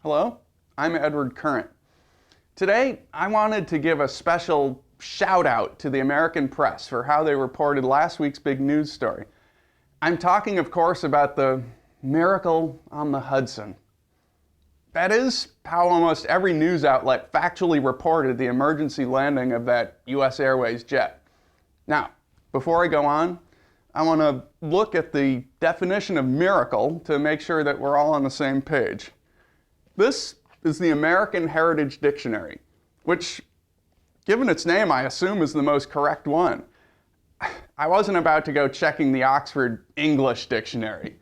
Hello, I'm Edward Current. Today, I wanted to give a special shout out to the American press for how they reported last week's big news story. I'm talking, of course, about the miracle on the Hudson. That is how almost every news outlet factually reported the emergency landing of that U.S. Airways jet. Now, before I go on, I want to look at the definition of miracle to make sure that we're all on the same page. This is the American Heritage Dictionary, which, given its name, I assume is the most correct one. I wasn't about to go checking the Oxford English Dictionary,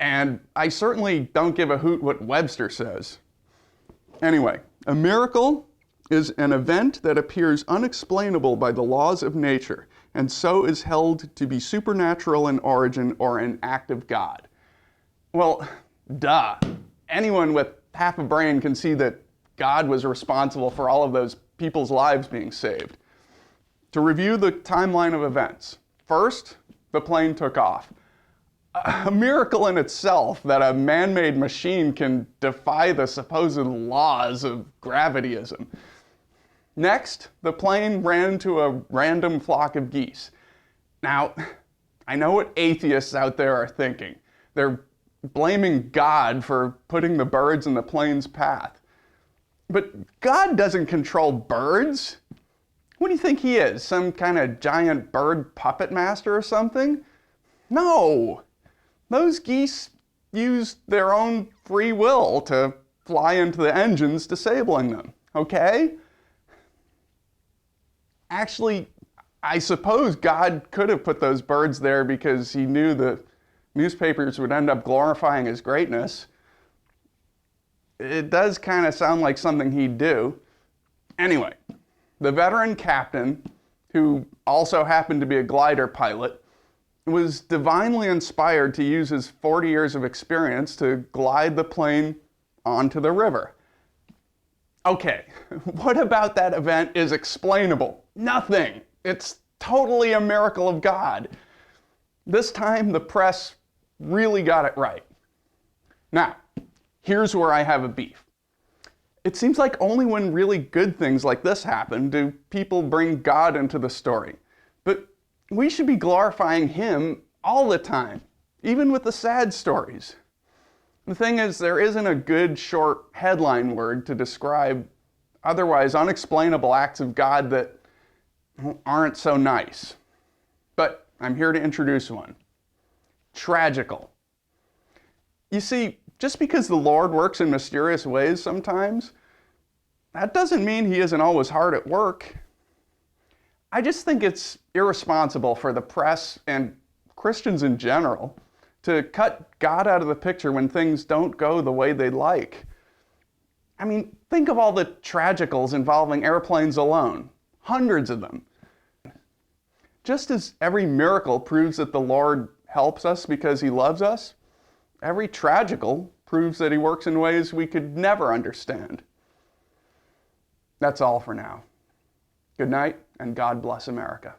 and I certainly don't give a hoot what Webster says. Anyway, a miracle is an event that appears unexplainable by the laws of nature, and so is held to be supernatural in origin or an act of God. Well, duh. Anyone with half a brain can see that God was responsible for all of those people's lives being saved. To review the timeline of events, first, the plane took off. A miracle in itself that a man-made machine can defy the supposed laws of gravityism. Next, the plane ran into a random flock of geese. Now, I know what atheists out there are thinking. They're blaming God for putting the birds in the plane's path. But God doesn't control birds. What do you think he is? Some kind of giant bird puppet master or something? No! Those geese used their own free will to fly into the engines, disabling them, okay? Actually, I suppose God could have put those birds there because he knew the newspapers would end up glorifying his greatness. It does kind of sound like something he'd do. Anyway, the veteran captain, who also happened to be a glider pilot, was divinely inspired to use his 40 years of experience to glide the plane onto the river. Okay, what about that event is explainable? Nothing. It's totally a miracle of God. This time, the press really got it right. Now, here's where I have a beef. It seems like only when really good things like this happen do people bring God into the story. But we should be glorifying him all the time, even with the sad stories. The thing is, there isn't a good short headline word to describe otherwise unexplainable acts of God that aren't so nice. But I'm here to introduce one. Tragical. You see, just because the Lord works in mysterious ways sometimes, that doesn't mean he isn't always hard at work. I just think it's irresponsible for the press and Christians in general to cut God out of the picture when things don't go the way they'd like. I mean, think of all the tragicals involving airplanes alone. Hundreds of them. Just as every miracle proves that the Lord helps us because he loves us, every tragical proves that he works in ways we could never understand. That's all for now. Good night, and God bless America.